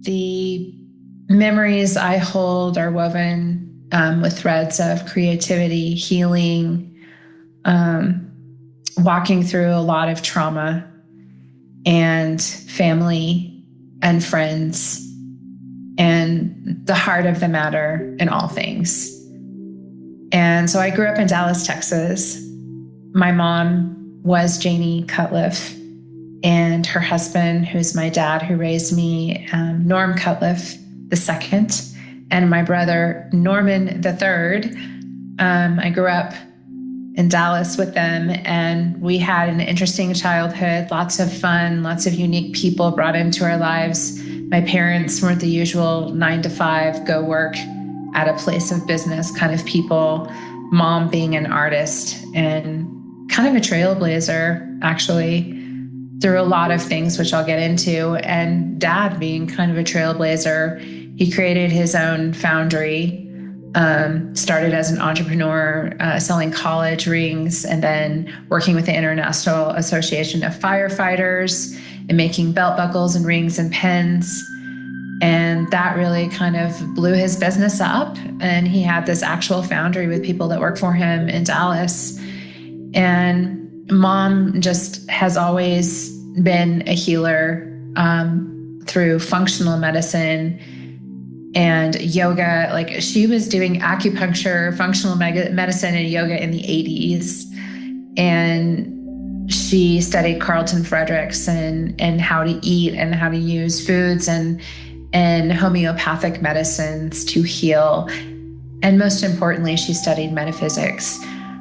The memories I hold are woven with threads of creativity, healing, walking through a lot of trauma, and family and friends, and the heart of the matter in all things. And so I grew up in Dallas, Texas. My mom was Janie Cutliff, and her husband, who's my dad, who raised me, Norm Cutliff II, and my brother, Norman III. I grew up in Dallas with them, and we had an interesting childhood, lots of fun, lots of unique people brought into our lives. My parents weren't the usual 9-to-5, go work at a place of business kind of people. Mom being an artist and kind of a trailblazer, actually, through a lot of things, which I'll get into, and dad being kind of a trailblazer. He created his own foundry, started as an entrepreneur, selling college rings, and then working with the International Association of Firefighters and making belt buckles and rings and pens. And that really kind of blew his business up. And he had this actual foundry with people that work for him in Dallas. And Mom just has always been a healer through functional medicine and yoga. Like, she was doing acupuncture, functional medicine, and yoga in the 80s. And she studied Carlton Fredericks and how to eat and how to use foods and homeopathic medicines to heal. And most importantly, she studied metaphysics,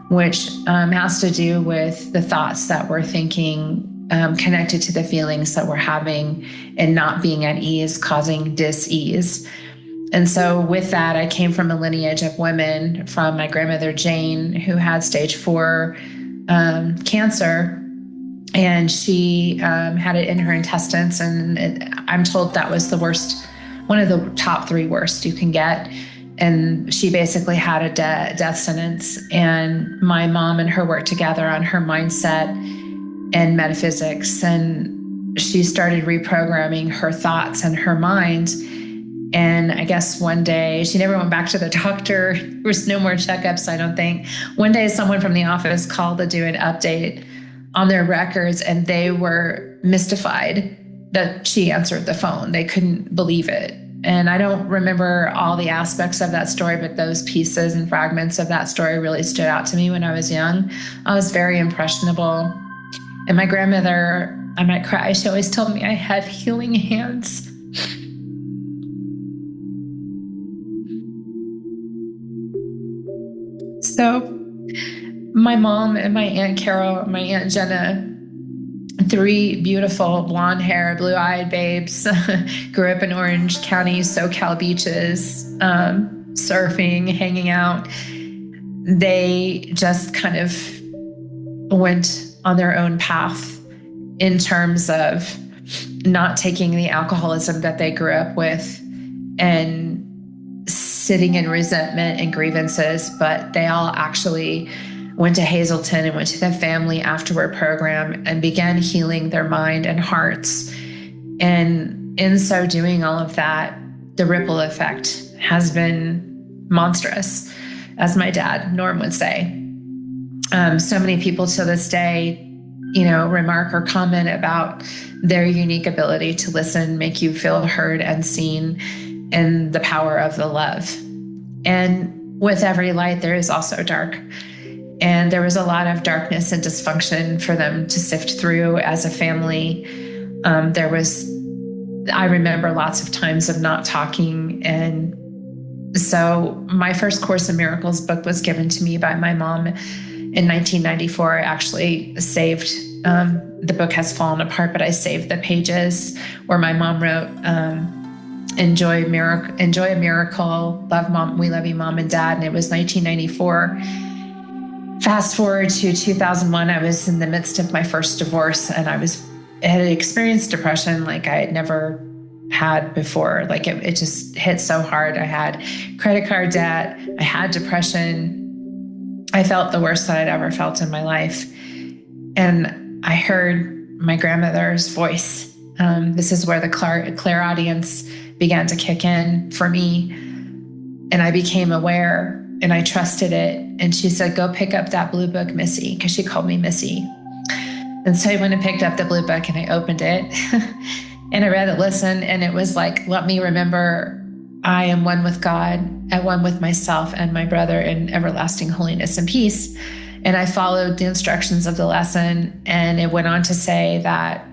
which has to do with the thoughts that we're thinking, connected to the feelings that we're having, and not being at ease, causing dis-ease. And so with that, I came from a lineage of women, from my grandmother, Jane, who had stage 4 cancer. And she had it in her intestines. And I'm told that was the worst, one of the top 3 worst you can get. And she basically had a death sentence. And my mom and her worked together on her mindset and metaphysics. And she started reprogramming her thoughts and her mind. And I guess one day, she never went back to the doctor. There was no more checkups, I don't think. One day, someone from the office called to do an update on their records, and they were mystified that she answered the phone. They couldn't believe it. And I don't remember all the aspects of that story, but those pieces and fragments of that story really stood out to me when I was young. I was very impressionable. And my grandmother, I might cry, she always told me I had healing hands. So my mom and my Aunt Carol and my Aunt Jenna, 3 beautiful blonde hair, blue-eyed babes, grew up in Orange County, SoCal beaches, surfing, hanging out. They just kind of went on their own path in terms of not taking the alcoholism that they grew up with and sitting in resentment and grievances, but they all actually went to Hazleton and went to the Family Afterward program and began healing their mind and hearts. And in so doing all of that, the ripple effect has been monstrous, as my dad, Norm, would say. So many people to this day, remark or comment about their unique ability to listen, make you feel heard and seen, and the power of the love. And with every light, there is also dark. And there was a lot of darkness and dysfunction for them to sift through as a family. I remember lots of times of not talking. And so my first Course in Miracles book was given to me by my mom in 1994. I actually saved, the book has fallen apart, but I saved the pages where my mom wrote, enjoy a miracle, love mom, we love you, mom and dad. And it was 1994. Fast forward to 2001, I was in the midst of my first divorce, and I had experienced depression like I had never had before. Like it just hit so hard. I had credit card debt. I had depression. I felt the worst that I'd ever felt in my life. And I heard my grandmother's voice. This is where the clairaudience began to kick in for me. And I became aware and I trusted it. And she said, go pick up that blue book, Missy, because she called me Missy. And so I went and picked up the blue book and I opened it and I read it, listened, and it was like, let me remember I am one with God, and one with myself and my brother in everlasting holiness and peace. And I followed the instructions of the lesson. And it went on to say that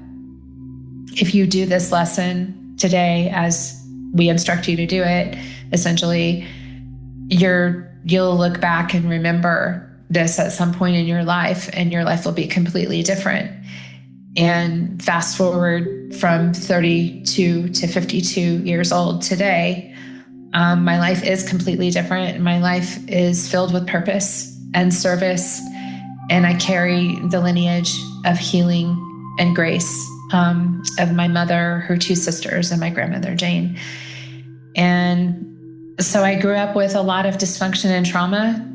if you do this lesson today, as we instruct you to do it, essentially, you'll look back and remember this at some point in your life, and your life will be completely different. And fast forward from 32 to 52 years old today, my life is completely different. My life is filled with purpose and service, and I carry the lineage of healing and grace of my mother, her two sisters, and my grandmother, Jane. And so I grew up with a lot of dysfunction and trauma,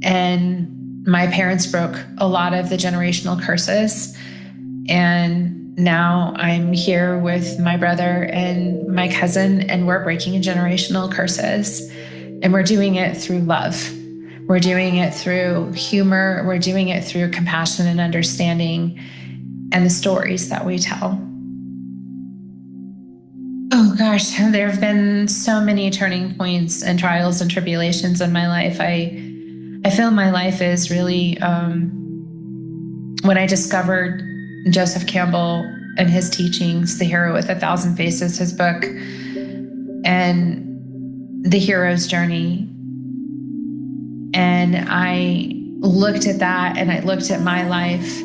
and my parents broke a lot of the generational curses. And now I'm here with my brother and my cousin, and we're breaking generational curses. And we're doing it through love. We're doing it through humor. We're doing it through compassion and understanding, and the stories that we tell. Oh gosh, there have been so many turning points and trials and tribulations in my life. I feel my life is really, when I discovered Joseph Campbell and his teachings, The Hero with 1,000 Faces, his book, and the hero's journey. And I looked at that and I looked at my life,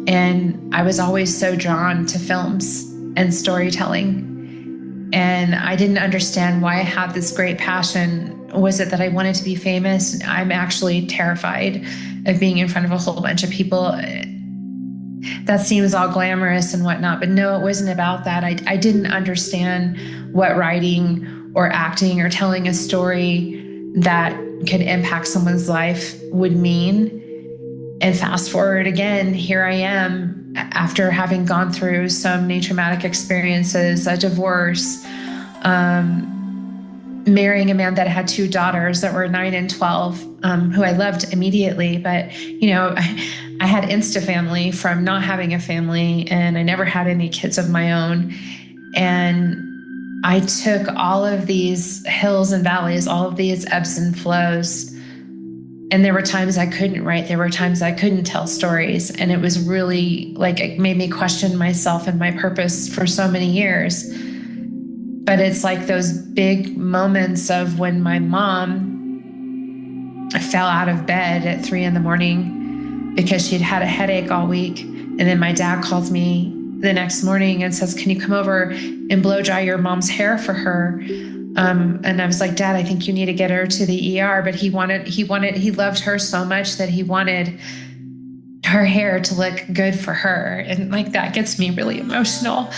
and I was always so drawn to films and storytelling. And I didn't understand why I had this great passion. Was it that I wanted to be famous? I'm actually terrified of being in front of a whole bunch of people. That seems all glamorous and whatnot, but no, it wasn't about that. I didn't understand what writing or acting or telling a story that could impact someone's life would mean. And fast forward again, here I am after having gone through so many traumatic experiences, a divorce, marrying a man that had two daughters that were 9 and 12, who I loved immediately. But, I had insta family from not having a family, and I never had any kids of my own. And I took all of these hills and valleys, all of these ebbs and flows. And there were times I couldn't write. There were times I couldn't tell stories. And it was really it made me question myself and my purpose for so many years. But it's like those big moments of when my mom fell out of bed at 3 a.m. because she'd had a headache all week. And then my dad calls me the next morning and says, can you come over and blow dry your mom's hair for her? And I was like, Dad, I think you need to get her to the ER. But he loved her so much that he wanted her hair to look good for her. And that gets me really emotional.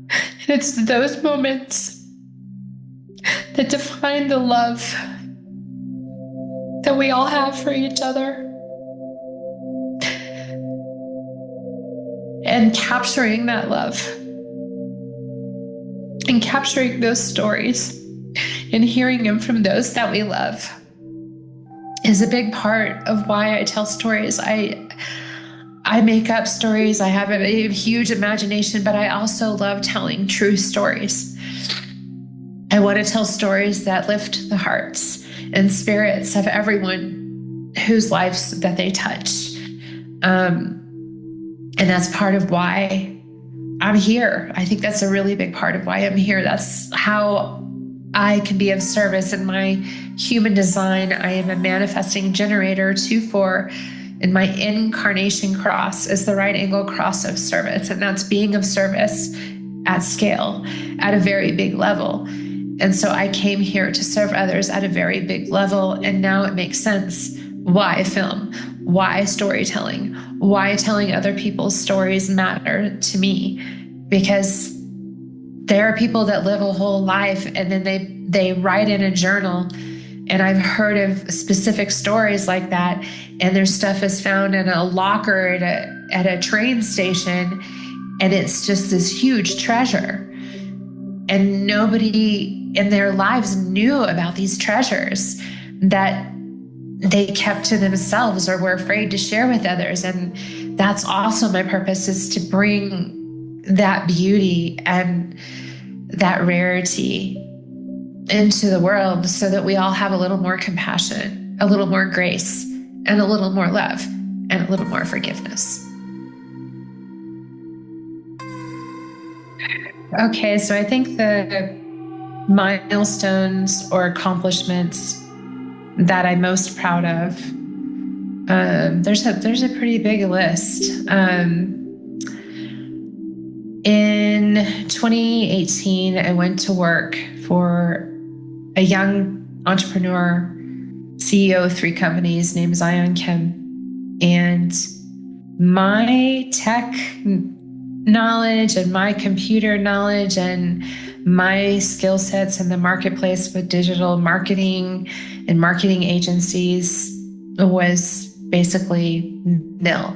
And it's those moments that define the love that we all have for each other. And capturing that love and capturing those stories and hearing them from those that we love is a big part of why I tell stories. I make up stories. I have a huge imagination, but I also love telling true stories. I want to tell stories that lift the hearts and spirits of everyone whose lives that they touch. And that's part of why I'm here. I think that's a really big part of why I'm here. That's how I can be of service in my human design. I am a manifesting generator 2-4, and my incarnation cross is the right angle cross of service. And that's being of service at scale, at a very big level. And so I came here to serve others at a very big level. And now it makes sense why film, why storytelling, why telling other people's stories matter to me. Because there are people that live a whole life and then they write in a journal. And I've heard of specific stories like that. And their stuff is found in a locker at a train station. And it's just this huge treasure. And nobody in their lives knew about these treasures that they kept to themselves or were afraid to share with others. And that's also my purpose, is to bring that beauty and that rarity into the world so that we all have a little more compassion, a little more grace, and a little more love, and a little more forgiveness. Okay, so I think the milestones or accomplishments that I'm most proud of, there's a pretty big list. In 2018, I went to work for a young entrepreneur, CEO of 3 companies, named Zion Kim. And my tech knowledge and my computer knowledge and my skill sets in the marketplace with digital marketing and marketing agencies was basically nil.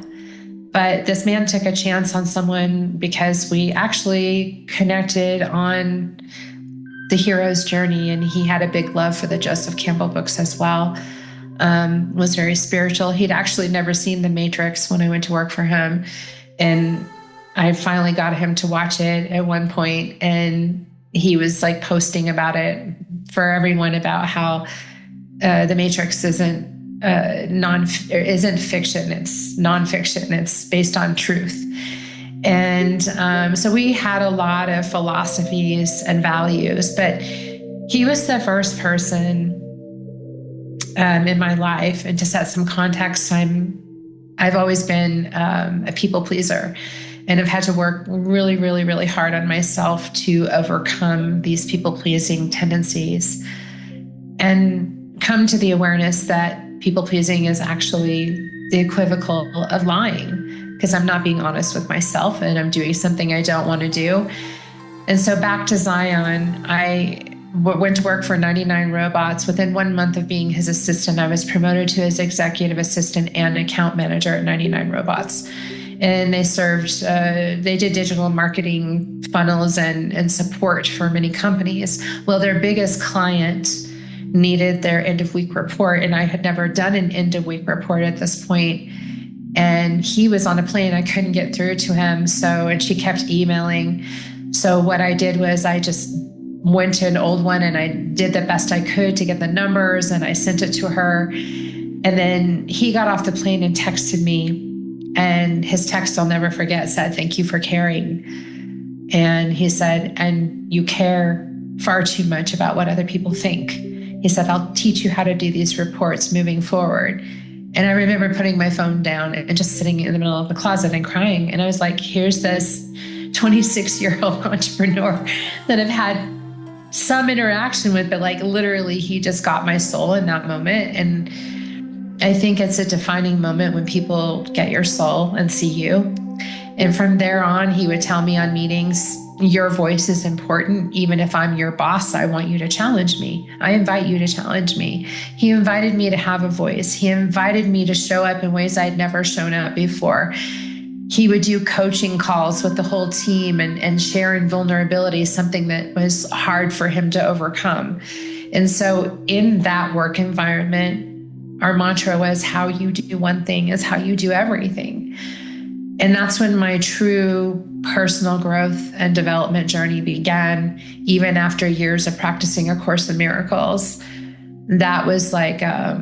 But this man took a chance on someone because we actually connected on the hero's journey, and he had a big love for the Joseph Campbell books as well. Was very spiritual. He'd actually never seen The Matrix when I went to work for him. And I finally got him to watch it at one point, and he was like posting about it for everyone about how The Matrix isn't fiction, it's nonfiction, it's based on truth. And so we had a lot of philosophies and values, but he was the first person in my life. And to set some context, I've always been a people pleaser, and I've had to work really, really, really hard on myself to overcome these people pleasing tendencies and come to the awareness that people pleasing is actually the equivocal of lying, because I'm not being honest with myself and I'm doing something I don't want to do. And so back to Zion, I went to work for 99 Robots. Within 1 month of being his assistant, I was promoted to his executive assistant and account manager at 99 Robots. And they did digital marketing funnels and support for many companies. Well, their biggest client needed their end of week report, and I had never done an end of week report at this point. And he was on a plane, I couldn't get through to him. And she kept emailing. So what I did was I just went to an old one and I did the best I could to get the numbers, and I sent it to her. And then he got off the plane and texted me, and his text I'll never forget said, "Thank you for caring." And he said, "And you care far too much about what other people think." He said, "I'll teach you how to do these reports moving forward." And I remember putting my phone down and just sitting in the middle of the closet and crying. And I was like, here's this 26-year-old entrepreneur that I've had some interaction with, but like literally he just got my soul in that moment. And I think it's a defining moment when people get your soul and see you. And from there on, he would tell me on meetings, your voice is important. Even if I'm your boss, I want you to challenge me. I invite you to challenge me. He invited me to have a voice. He invited me to show up in ways I'd never shown up before. He would do coaching calls with the whole team and sharing vulnerability, something that was hard for him to overcome. And so in that work environment, our mantra was, how you do one thing is how you do everything. And that's when my true personal growth and development journey began, even after years of practicing A Course in Miracles. That was like a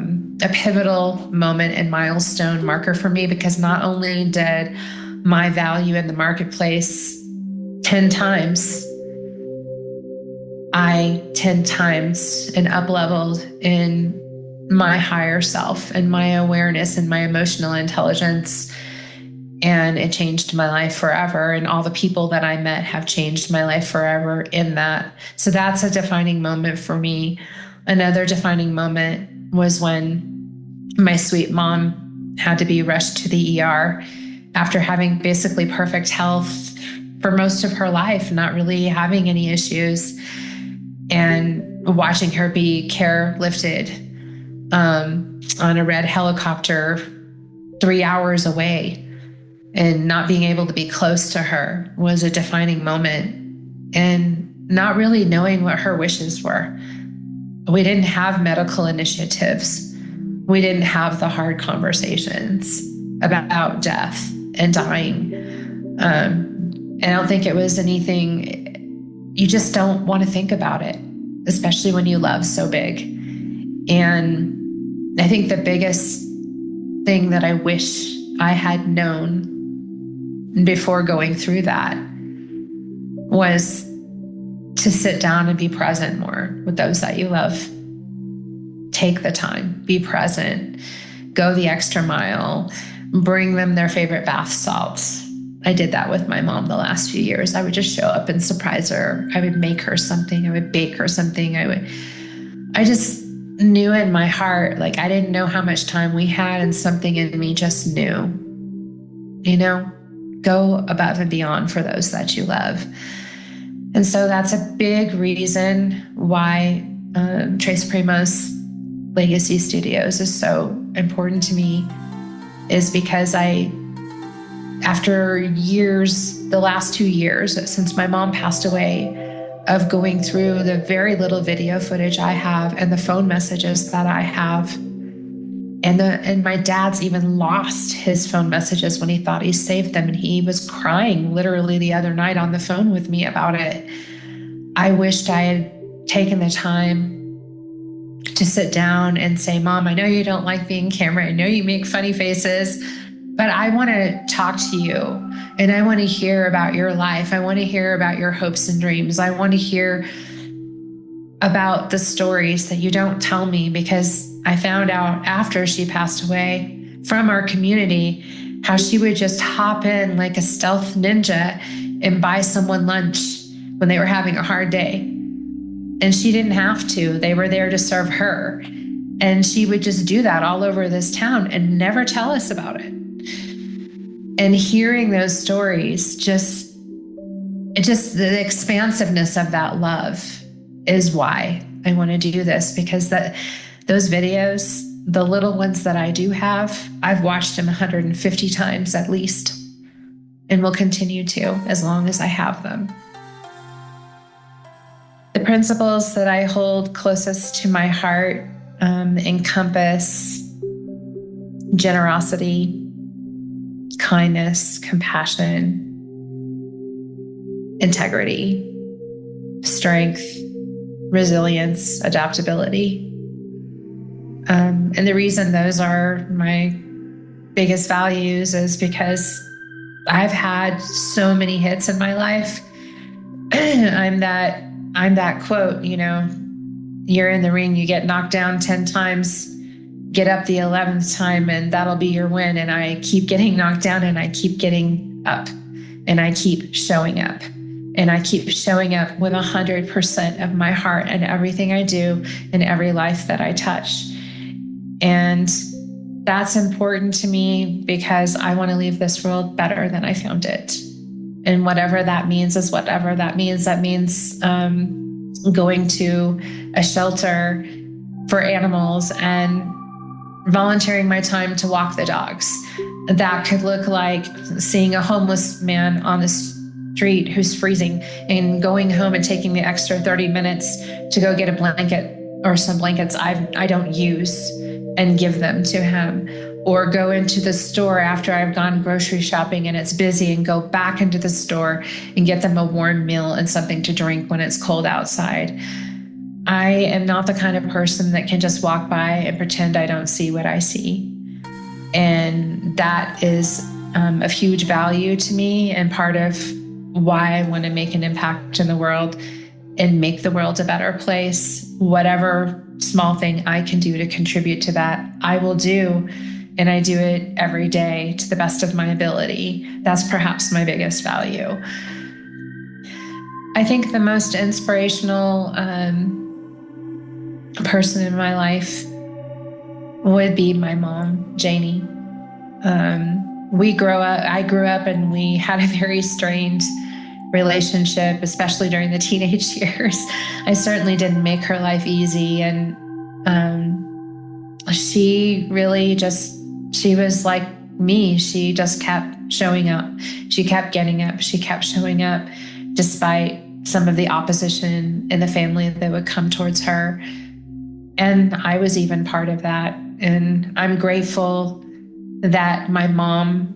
pivotal moment and milestone marker for me, because not only did my value in the marketplace 10 times, I 10 times and up-leveled in my higher self and my awareness and my emotional intelligence. And it changed my life forever. And all the people that I met have changed my life forever in that. So that's a defining moment for me. Another defining moment was when my sweet mom had to be rushed to the ER after having basically perfect health for most of her life, not really having any issues, and watching her be care-lifted on a red helicopter 3 hours away. and not being able to be close to her was a defining moment, and not really knowing what her wishes were. We didn't have medical initiatives. We didn't have the hard conversations about death and dying. And I don't think it was anything, you just don't want to think about it, especially when you love so big. And I think the biggest thing that I wish I had known before going through that was to sit down and be present more with those that you love. Take the time, be present, go the extra mile, bring them their favorite bath salts. I did that with my mom the last few years. I would just show up and surprise her. I would make her something. I would bake her something. I just knew in my heart, like I didn't know how much time we had, and something in me just knew, go above and beyond for those that you love. And so that's a big reason why Tres Primos Legacy Studios is so important to me, is because after years, the last 2 years since my mom passed away, of going through the very little video footage I have and the phone messages that I have, and my dad's even lost his phone messages when he thought he saved them, and he was crying literally the other night on the phone with me about it. I wished I had taken the time to sit down and say, Mom, I know you don't like being camera. I know you make funny faces, but I want to talk to you, and I want to hear about your life. I want to hear about your hopes and dreams. I want to hear about the stories that you don't tell me, because I found out after she passed away from our community how she would just hop in like a stealth ninja and buy someone lunch when they were having a hard day. And she didn't have to. They were there to serve her. And she would just do that all over this town and never tell us about it. And hearing those stories, just the expansiveness of that love is why I want to do this, because those videos, the little ones that I do have, I've watched them 150 times at least, and will continue to as long as I have them. The principles that I hold closest to my heart encompass generosity, kindness, compassion, integrity, strength, resilience, adaptability. And the reason those are my biggest values is because I've had so many hits in my life. I'm that quote, you're in the ring, you get knocked down 10 times, get up the 11th time, and that'll be your win. And I keep getting knocked down, and I keep getting up, and I keep showing up, and I keep showing up with 100% of my heart and everything I do in every life that I touch. And that's important to me because I want to leave this world better than I found it. And whatever that means is whatever that means. That means going to a shelter for animals and volunteering my time to walk the dogs. That could look like seeing a homeless man on the street who's freezing and going home and taking the extra 30 minutes to go get a blanket or some blankets I don't use and give them to him. Or go into the store after I've gone grocery shopping and it's busy, and go back into the store and get them a warm meal and something to drink when it's cold outside. I am not the kind of person that can just walk by and pretend I don't see what I see. And that is of huge value to me, and part of why I want to make an impact in the world and make the world a better place. Whatever small thing I can do to contribute to that, I will do. And I do it every day to the best of my ability. That's perhaps my biggest value. I think the most inspirational person in my life would be my mom, Janie. I grew up and we had a very strained relationship, especially during the teenage years. I certainly didn't make her life easy. And she really she was like me, she just kept showing up. She kept getting up. She kept showing up despite some of the opposition in the family that would come towards her. And I was even part of that. And I'm grateful that my mom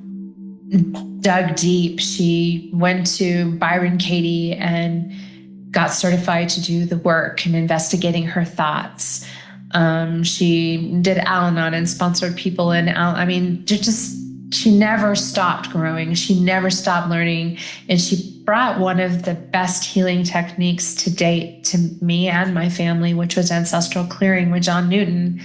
dug deep. She went to Byron Katie and got certified to do the work and investigating her thoughts. She did Al-Anon and sponsored people in she never stopped growing. She never stopped learning. And she brought one of the best healing techniques to date to me and my family, which was ancestral clearing with John Newton.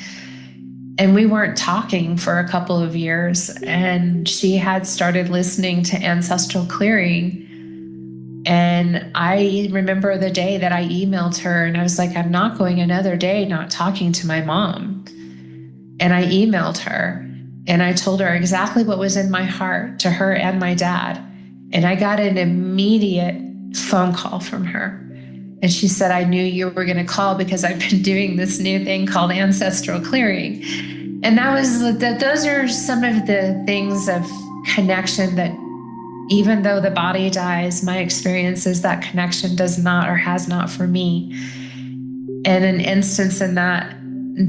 And we weren't talking for a couple of years. And she had started listening to ancestral clearing. And I remember the day that I emailed her and I was like, I'm not going another day not talking to my mom. And I emailed her and I told her exactly what was in my heart to her and my dad. And I got an immediate phone call from her. And she said, I knew you were going to call because I've been doing this new thing called ancestral clearing. And those are some of the things of connection that even though the body dies, my experience is that connection does not or has not for me. And an instance in that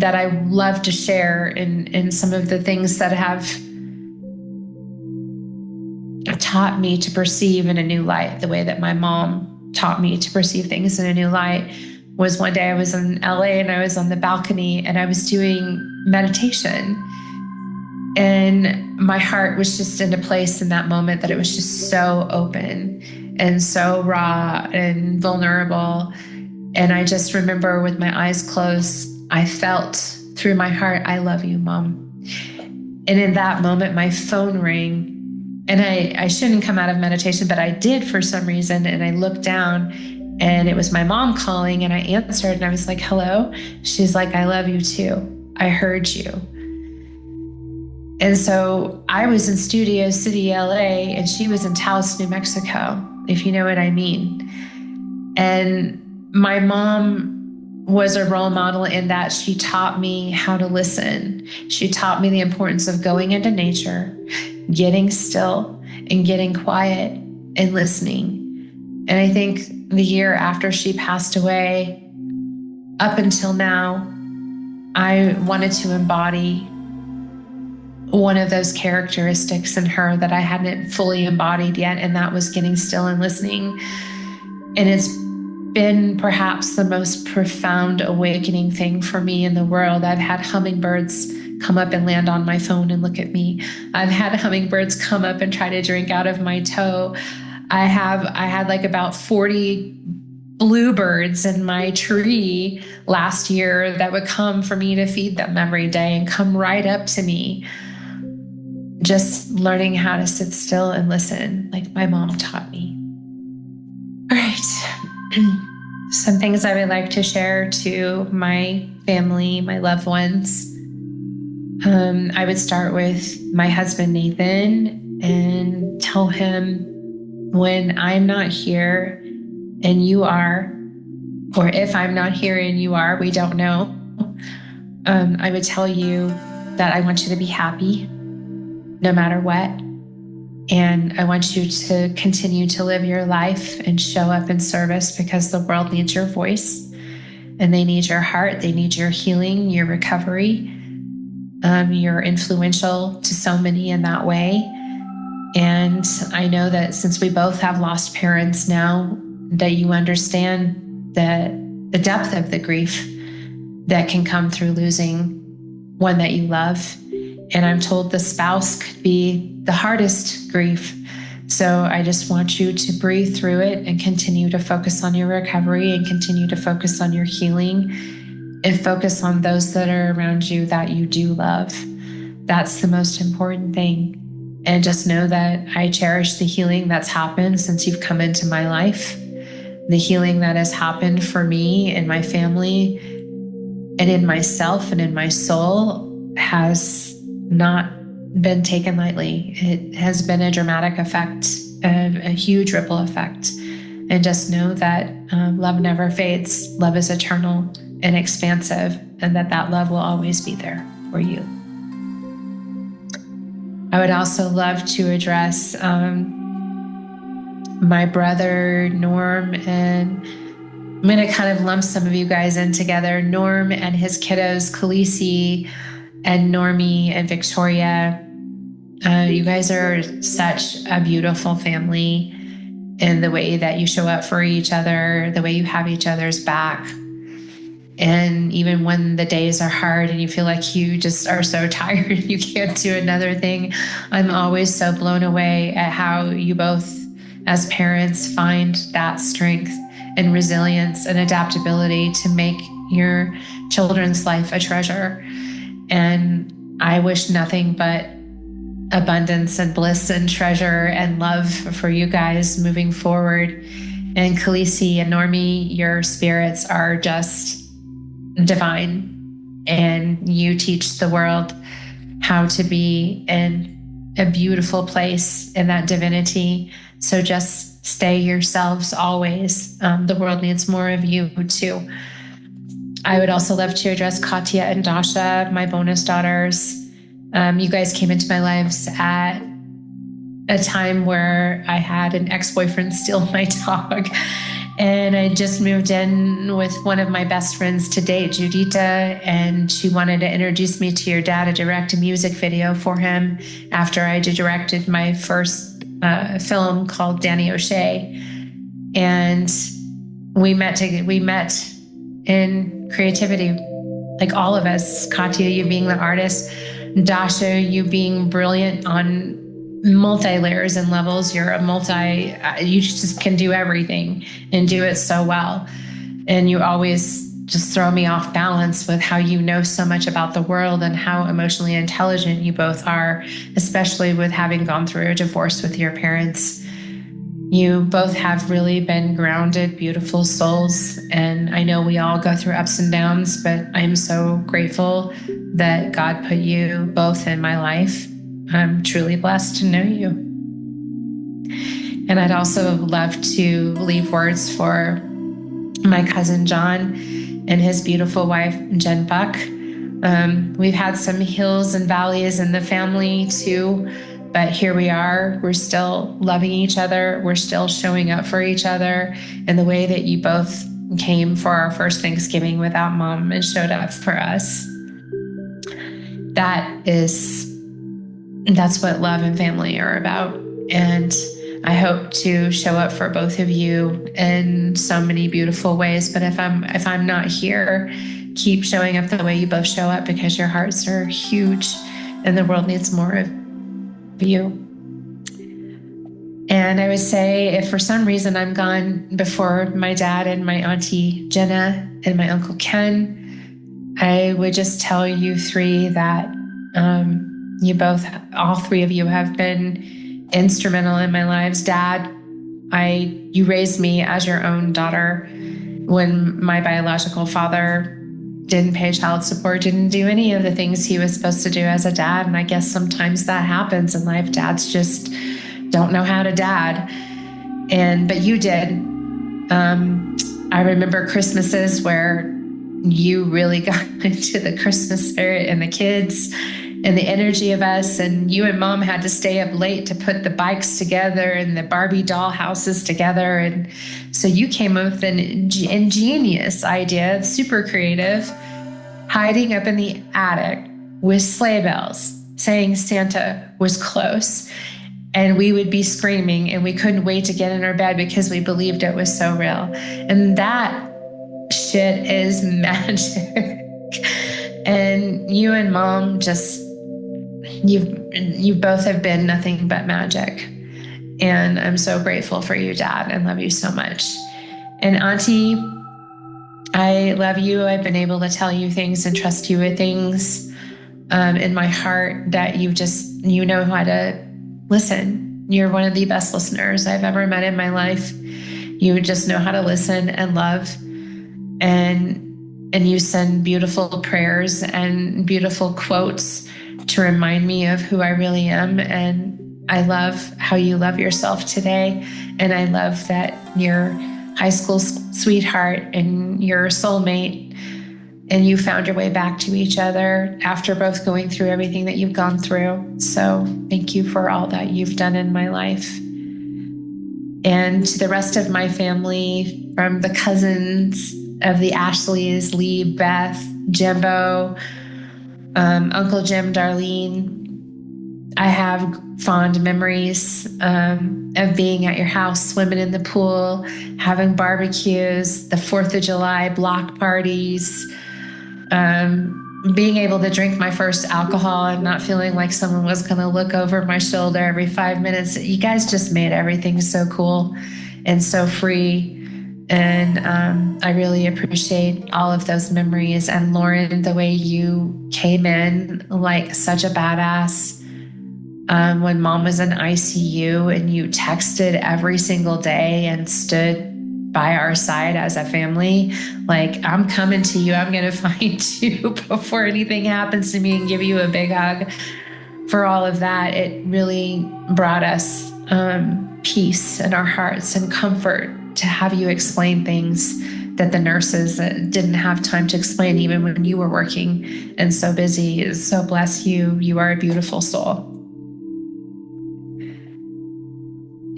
I love to share in some of the things that have taught me to perceive in a new light, the way that my mom taught me to perceive things in a new light, was one day I was in LA and I was on the balcony and I was doing meditation. And my heart was just in a place in that moment that it was just so open and so raw and vulnerable. And I just remember with my eyes closed, I felt through my heart, I love you, Mom. And in that moment, my phone rang. And I shouldn't come out of meditation, but I did for some reason. And I looked down and it was my mom calling and I answered and I was like, hello. She's like, I love you too. I heard you. And so I was in Studio City, LA, and she was in Taos, New Mexico, if you know what I mean. And my mom was a role model in that she taught me how to listen. She taught me the importance of going into nature, getting still and getting quiet and listening. And I think the year after she passed away, up until now, I wanted to embody one of those characteristics in her that I hadn't fully embodied yet, and that was getting still and listening. And it's been perhaps the most profound awakening thing for me in the world. I've had hummingbirds come up and land on my phone and look at me. I've had hummingbirds come up and try to drink out of my toe. I had like about 40 bluebirds in my tree last year that would come for me to feed them every day and come right up to me. Just learning how to sit still and listen, like my mom taught me. All right. Some things I would like to share to my family, my loved ones. I would start with my husband, Nathan, and tell him when I'm not here and you are, or if I'm not here and you are, we don't know. I would tell you that I want you to be happy no matter what. And I want you to continue to live your life and show up in service because the world needs your voice and they need your heart. They need your healing, your recovery. You're influential to so many in that way. And I know that since we both have lost parents now, that you understand the depth of the grief that can come through losing one that you love. And I'm told the spouse could be the hardest grief. So I just want you to breathe through it and continue to focus on your recovery and continue to focus on your healing and focus on those that are around you that you do love. That's the most important thing. And just know that I cherish the healing that's happened since you've come into my life. The healing that has happened for me and my family and in myself and in my soul has not been taken lightly. It has been a dramatic effect, a huge ripple effect. And just know that love never fades. Love is eternal and expansive, and that love will always be there for you. I would also love to address my brother, Norm, and I'm going to kind of lump some of you guys in together. Norm and his kiddos, Khaleesi and Normie and Victoria. You guys are such a beautiful family in the way that you show up for each other, the way you have each other's back. And even when the days are hard and you feel like you just are so tired and you can't do another thing, I'm always so blown away at how you both, as parents, find that strength and resilience and adaptability to make your children's life a treasure. And I wish nothing but abundance and bliss and treasure and love for you guys moving forward. And Khaleesi and Normie, your spirits are just divine, and you teach the world how to be in a beautiful place in that divinity. So just stay yourselves always. The world needs more of you too. I would also love to address Katya and Dasha, my bonus daughters. You guys came into my lives at a time where I had an ex-boyfriend steal my dog. And I just moved in with one of my best friends to date, Judita, and she wanted to introduce me to your dad to direct a music video for him after I directed my first film called Danny O'Shea. And we met in creativity, like all of us. Katya, you being the artist, Dasha, you being brilliant on multi-layers and levels. You're you just can do everything and do it so well. And you always just throw me off balance with how you know so much about the world and how emotionally intelligent you both are, especially with having gone through a divorce with your parents. You both have really been grounded, beautiful souls. And I know we all go through ups and downs, but I'm so grateful that God put you both in my life. I'm truly blessed to know you. And I'd also love to leave words for my cousin John and his beautiful wife, Jen Buck. We've had some hills and valleys in the family too, but here we are. We're still loving each other. We're still showing up for each other in the way that you both came for our first Thanksgiving without Mom and showed up for us. That's what love and family are about. And I hope to show up for both of you in so many beautiful ways. But if I'm not here, keep showing up the way you both show up, because your hearts are huge and the world needs more of you. And I would say, if for some reason I'm gone before my dad and my auntie Jenna and my uncle Ken, I would just tell you three that all three of you have been instrumental in my lives. Dad, you raised me as your own daughter when my biological father didn't pay child support, didn't do any of the things he was supposed to do as a dad. And I guess sometimes that happens in life. Dads just don't know how to dad. But you did. I remember Christmases where you really got into the Christmas spirit and the kids and the energy of us, and you and Mom had to stay up late to put the bikes together and the Barbie doll houses together. And so you came up with an ingenious idea, super creative, hiding up in the attic with sleigh bells, saying Santa was close. And we would be screaming, and we couldn't wait to get in our bed because we believed it was so real. And that shit is magic. And you and Mom you both have been nothing but magic. And I'm so grateful for you, Dad, and love you so much. And Auntie, I love you. I've been able to tell you things and trust you with things in my heart that you know how to listen. You're one of the best listeners I've ever met in my life. You just know how to listen and love. And you send beautiful prayers and beautiful quotes to remind me of who I really am. And I love how you love yourself today. And I love that your high school sweetheart and your soulmate and you found your way back to each other after both going through everything that you've gone through. So thank you for all that you've done in my life. And to the rest of my family, from the cousins of the Ashleys, Lee, Beth, Jimbo, Uncle Jim, Darlene, I have fond memories of being at your house, swimming in the pool, having barbecues, the 4th of July block parties, being able to drink my first alcohol and not feeling like someone was going to look over my shoulder every 5 minutes. You guys just made everything so cool and so free. And I really appreciate all of those memories. And Lauren, the way you came in like such a badass when Mom was in ICU, and you texted every single day and stood by our side as a family. Like, I'm coming to you. I'm going to find you before anything happens to me, and give you a big hug. For all of that, it really brought us peace in our hearts and comfort to have you explain things that the nurses didn't have time to explain, even when you were working and so busy. So bless you. You are a beautiful soul.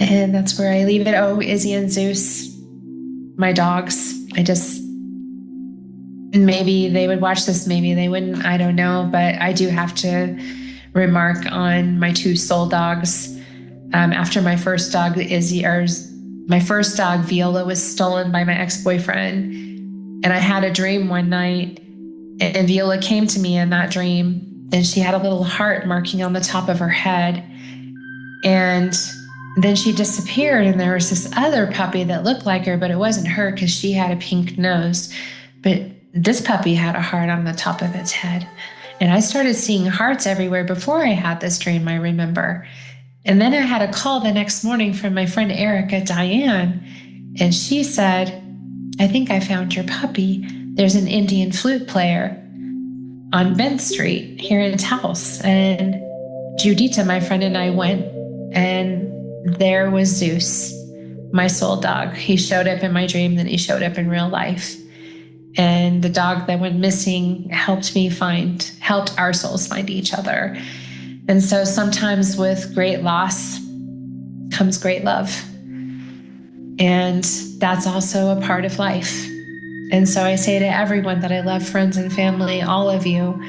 And that's where I leave it. Oh, Izzy and Zeus, my dogs. Maybe they would watch this, maybe they wouldn't, I don't know. But I do have to remark on my 2 soul dogs. After my first dog, my first dog, Viola, was stolen by my ex-boyfriend. And I had a dream one night, and Viola came to me in that dream, and she had a little heart marking on the top of her head. And then she disappeared, and there was this other puppy that looked like her, but it wasn't her because she had a pink nose. But this puppy had a heart on the top of its head. And I started seeing hearts everywhere before I had this dream, I remember. And then I had a call the next morning from my friend Erica Diane, and she said, I think I found your puppy. There's an Indian flute player on Bent Street here in Taos. And Judita, my friend, and I went, and there was Zeus, my soul dog. He showed up in my dream, then he showed up in real life. And the dog that went missing helped our souls find each other. And so sometimes with great loss comes great love. And that's also a part of life. And so I say to everyone that I love, friends and family, all of you,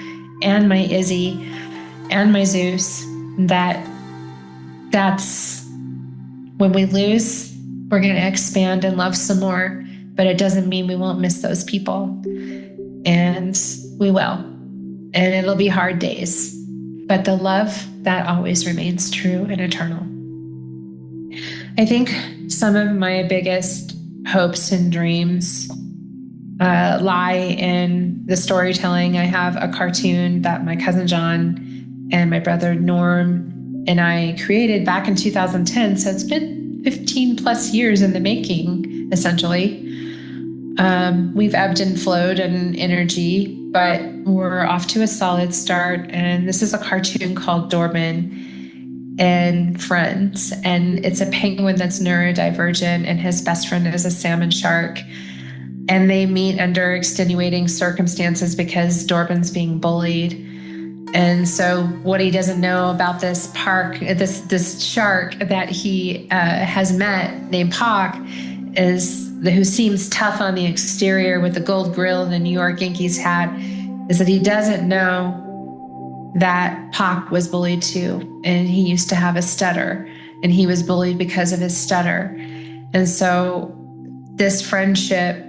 and my Izzy and my Zeus, that's when we lose, we're going to expand and love some more, but it doesn't mean we won't miss those people. And we will. And it'll be hard days, but the love, that always remains true and eternal. I think some of my biggest hopes and dreams lie in the storytelling. I have a cartoon that my cousin John and my brother Norm and I created back in 2010. So it's been 15 plus years in the making, essentially. We've ebbed and flowed in energy, but we're off to a solid start. And this is a cartoon called Dorbin and Friends. And it's a penguin that's neurodivergent, and his best friend is a salmon shark. And they meet under extenuating circumstances because Dorbin's being bullied. And so what he doesn't know about this shark that he has met named Pac who seems tough on the exterior with the gold grill and the New York Yankees hat, is that he doesn't know that Pac was bullied too. And he used to have a stutter, and he was bullied because of his stutter. And so this friendship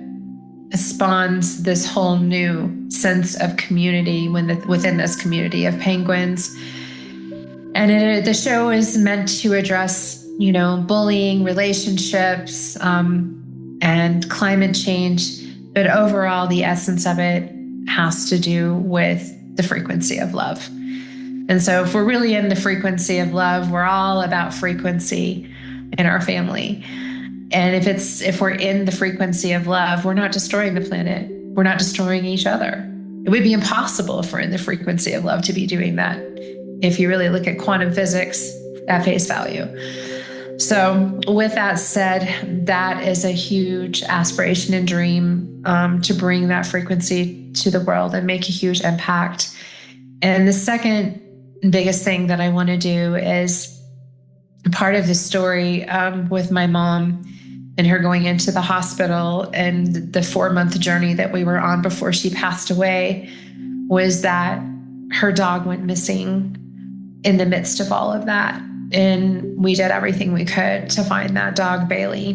spawns this whole new sense of community within this community of penguins. And the show is meant to address, bullying, relationships, and climate change. But overall, the essence of it has to do with the frequency of love. And so if we're really in the frequency of love, we're all about frequency in our family. And if we're in the frequency of love, we're not destroying the planet. We're not destroying each other. It would be impossible if we're in the frequency of love to be doing that, if you really look at quantum physics at face value. So with that said, that is a huge aspiration and dream, to bring that frequency to the world and make a huge impact. And the second biggest thing that I want to do is part of the story, with my mom and her going into the hospital and the 4-month journey that we were on before she passed away, was that her dog went missing in the midst of all of that. And we did everything we could to find that dog, Bailey.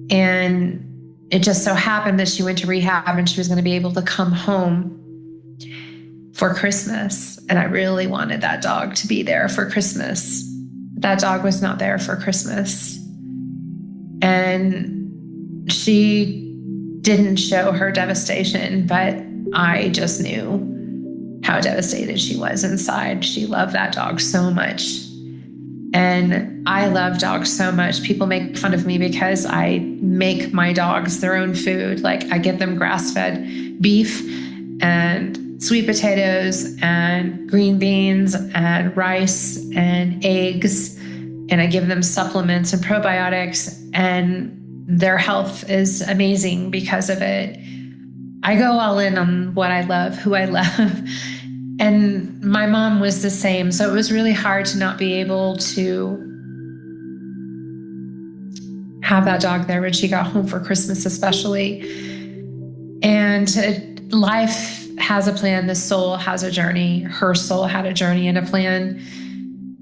And it just so happened that she went to rehab and she was going to be able to come home for Christmas. And I really wanted that dog to be there for Christmas. That dog was not there for Christmas. And she didn't show her devastation, but I just knew how devastated she was inside. She loved that dog so much. And I love dogs so much. People make fun of me because I make my dogs their own food. Like, I give them grass-fed beef and sweet potatoes and green beans and rice and eggs. And I give them supplements and probiotics, and their health is amazing because of it. I go all in on what I love, who I love. And my mom was the same. So it was really hard to not be able to have that dog there when she got home for Christmas, especially. And life has a plan. The soul has a journey. Her soul had a journey and a plan.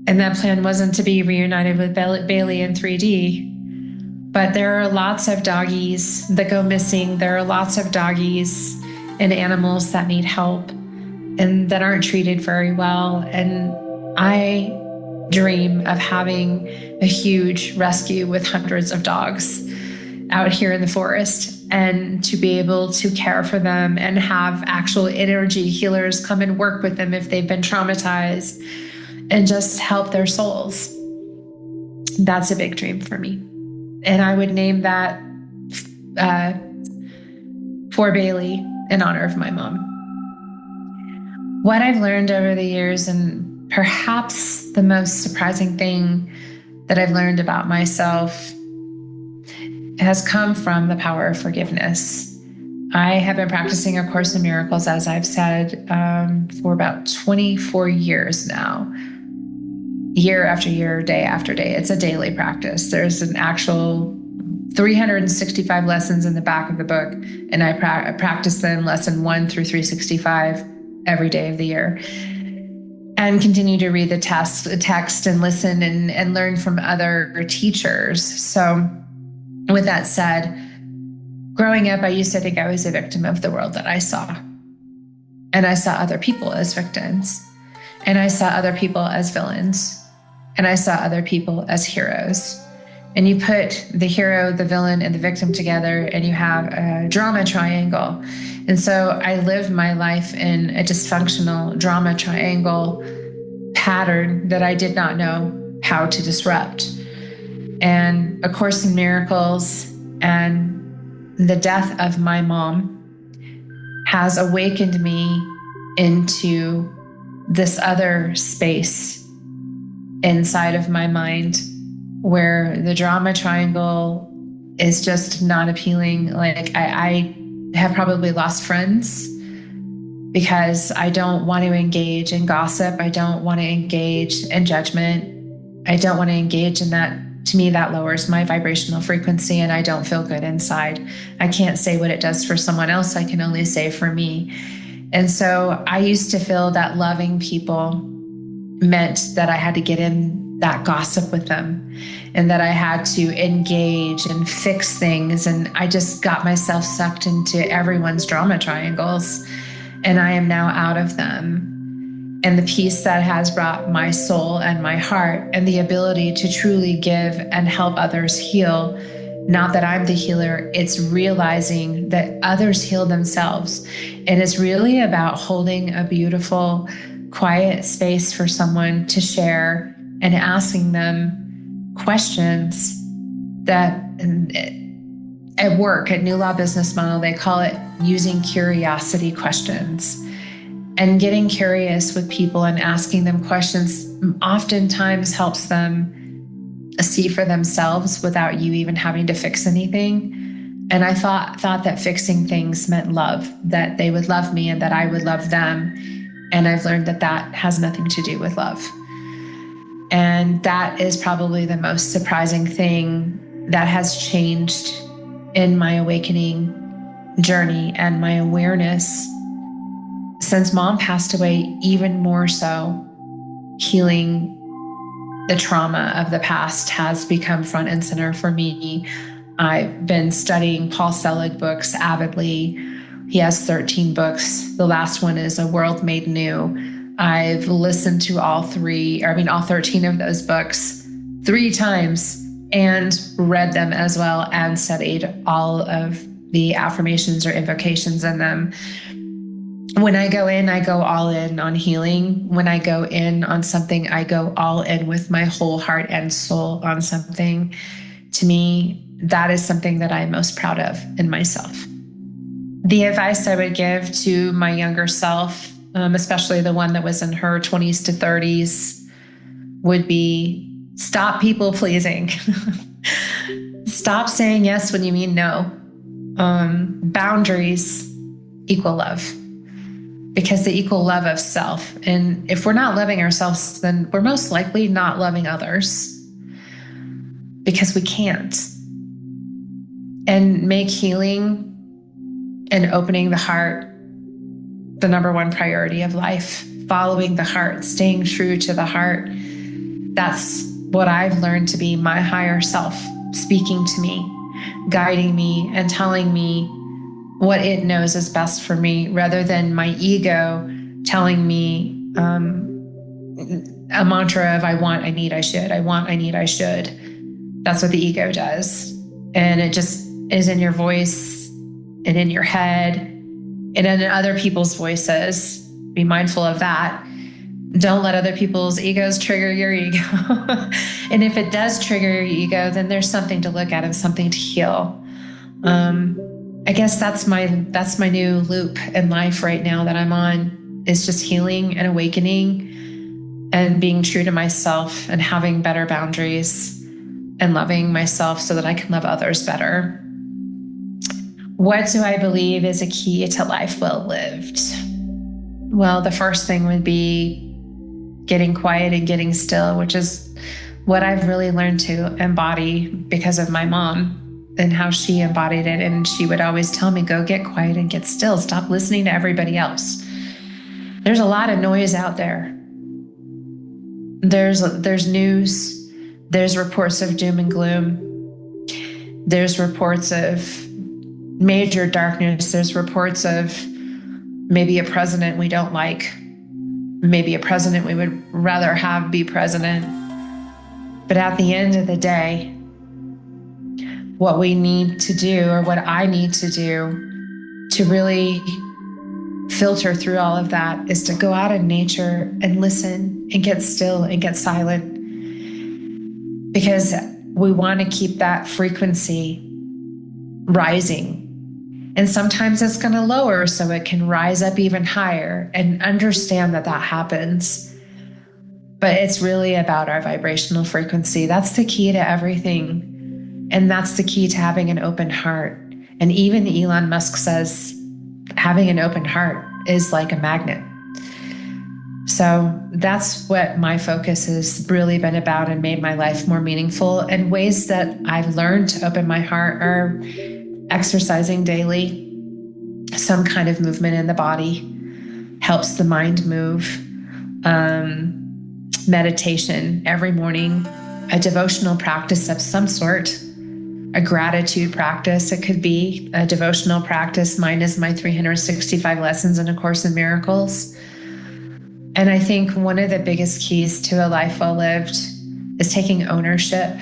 And that plan wasn't to be reunited with Bailey in 3D. But there are lots of doggies that go missing. There are lots of doggies and animals that need help and that aren't treated very well. And I dream of having a huge rescue with hundreds of dogs out here in the forest, and to be able to care for them and have actual energy healers come and work with them if they've been traumatized, and just help their souls. That's a big dream for me. And I would name that for Bailey in honor of my mom. What I've learned over the years, and perhaps the most surprising thing that I've learned about myself, has come from the power of forgiveness. I have been practicing A Course in Miracles, as I've said, for about 24 years now. Year after year, day after day. It's a daily practice. There's an actual 365 lessons in the back of the book, and I practice them lesson 1 through 365 every day of the year, and continue to read the text and listen and learn from other teachers. So with that said, growing up, I used to think I was a victim of the world that I saw. And I saw other people as victims. And I saw other people as villains. And I saw other people as heroes. And you put the hero, the villain, and the victim together, and you have a drama triangle. And so I lived my life in a dysfunctional drama triangle pattern that I did not know how to disrupt. And A Course in Miracles and the death of my mom has awakened me into this other space inside of my mind where the drama triangle is just not appealing. Like, I have probably lost friends because I don't want to engage in gossip. I don't want to engage in judgment. I don't want to engage in that. To me, that lowers my vibrational frequency, and I don't feel good inside. I can't say what it does for someone else. I can only say for me. And so I used to feel that loving people meant that I had to get in that gossip with them, and that I had to engage and fix things. And I just got myself sucked into everyone's drama triangles, and I am now out of them. And the peace that has brought my soul and my heart, and the ability to truly give and help others heal. Not that I'm the healer, it's realizing that others heal themselves. And it's really about holding a beautiful, quiet space for someone to share, and asking them questions that at work, at New Law Business Model, they call it using curiosity questions. And getting curious with people and asking them questions oftentimes helps them see for themselves without you even having to fix anything. And I thought that fixing things meant love, that they would love me and that I would love them. And I've learned that that has nothing to do with love. And that is probably the most surprising thing that has changed in my awakening journey and my awareness since Mom passed away, even more so. Healing the trauma of the past has become front and center for me. I've been studying Paul Selig books avidly. He has 13 books. The last one is A World Made New. I've listened to all 13 of those books 3 times and read them as well and studied all of the affirmations or invocations in them. When I go in, I go all in on healing. When I go in on something, I go all in with my whole heart and soul on something. To me, that is something that I'm most proud of in myself. The advice I would give to my younger self, especially the one that was in her 20s to 30s, would be stop people pleasing. Stop saying yes when you mean no. Boundaries equal love, because they equal love of self. And if we're not loving ourselves, then we're most likely not loving others, because we can't. And make healing and opening the heart the number one priority of life. Following the heart, staying true to the heart. That's what I've learned to be my higher self speaking to me, guiding me, and telling me what it knows is best for me, rather than my ego telling me a mantra of I want, I need, I should. I want, I need, I should. That's what the ego does. And it just is in your voice and in your head and in other people's voices. Be mindful of that. Don't let other people's egos trigger your ego. And if it does trigger your ego, then there's something to look at and something to heal. I guess that's my new loop in life right now that I'm on, is just healing and awakening and being true to myself and having better boundaries and loving myself so that I can love others better. What do I believe is a key to life well lived? Well, the first thing would be getting quiet and getting still, which is what I've really learned to embody because of my mom and how she embodied it. And she would always tell me, go get quiet and get still. Stop listening to everybody else. There's a lot of noise out there. There's news. There's reports of doom and gloom. There's reports of major darkness. There's reports of maybe a president we don't like, maybe a president we would rather have be president. But at the end of the day, what we need to do, or what I need to do to really filter through all of that, is to go out in nature and listen and get still and get silent. Because we want to keep that frequency rising. And sometimes it's going to lower so it can rise up even higher, and understand that that happens. But it's really about our vibrational frequency. That's the key to everything. And that's the key to having an open heart. And even Elon Musk says having an open heart is like a magnet. So that's what my focus has really been about and made my life more meaningful. And ways that I've learned to open my heart are exercising daily. Some kind of movement in the body helps the mind move. Meditation every morning, a devotional practice of some sort, a gratitude practice. It could be a devotional practice. Mine is my 365 lessons in A Course in Miracles. And I think one of the biggest keys to a life well lived is taking ownership.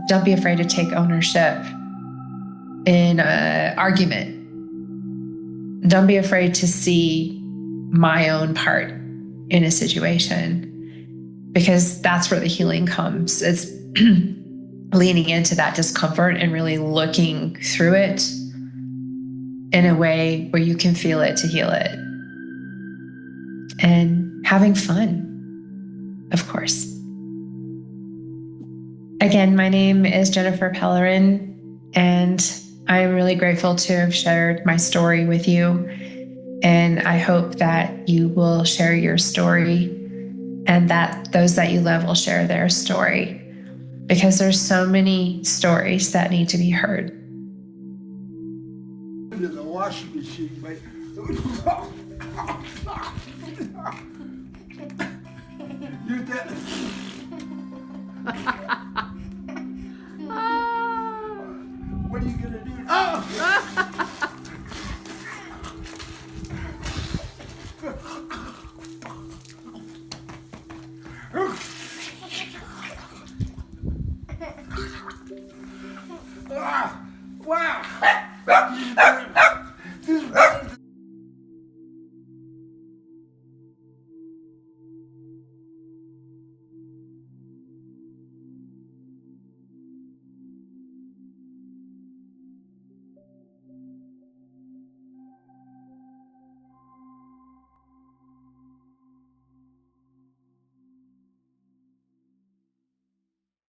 Don't be afraid to take ownership in an argument. Don't be afraid to see my own part in a situation, because that's where the healing comes. It's leaning into that discomfort and really looking through it in a way where you can feel it to heal it. And having fun, of course. Again, my name is Jennifer Pellerin, and I'm really grateful to have shared my story with you. And I hope that you will share your story and that those that you love will share their story, because there's so many stories that need to be heard. Into the washing machine, but you're dead. What are you gonna do? Wow!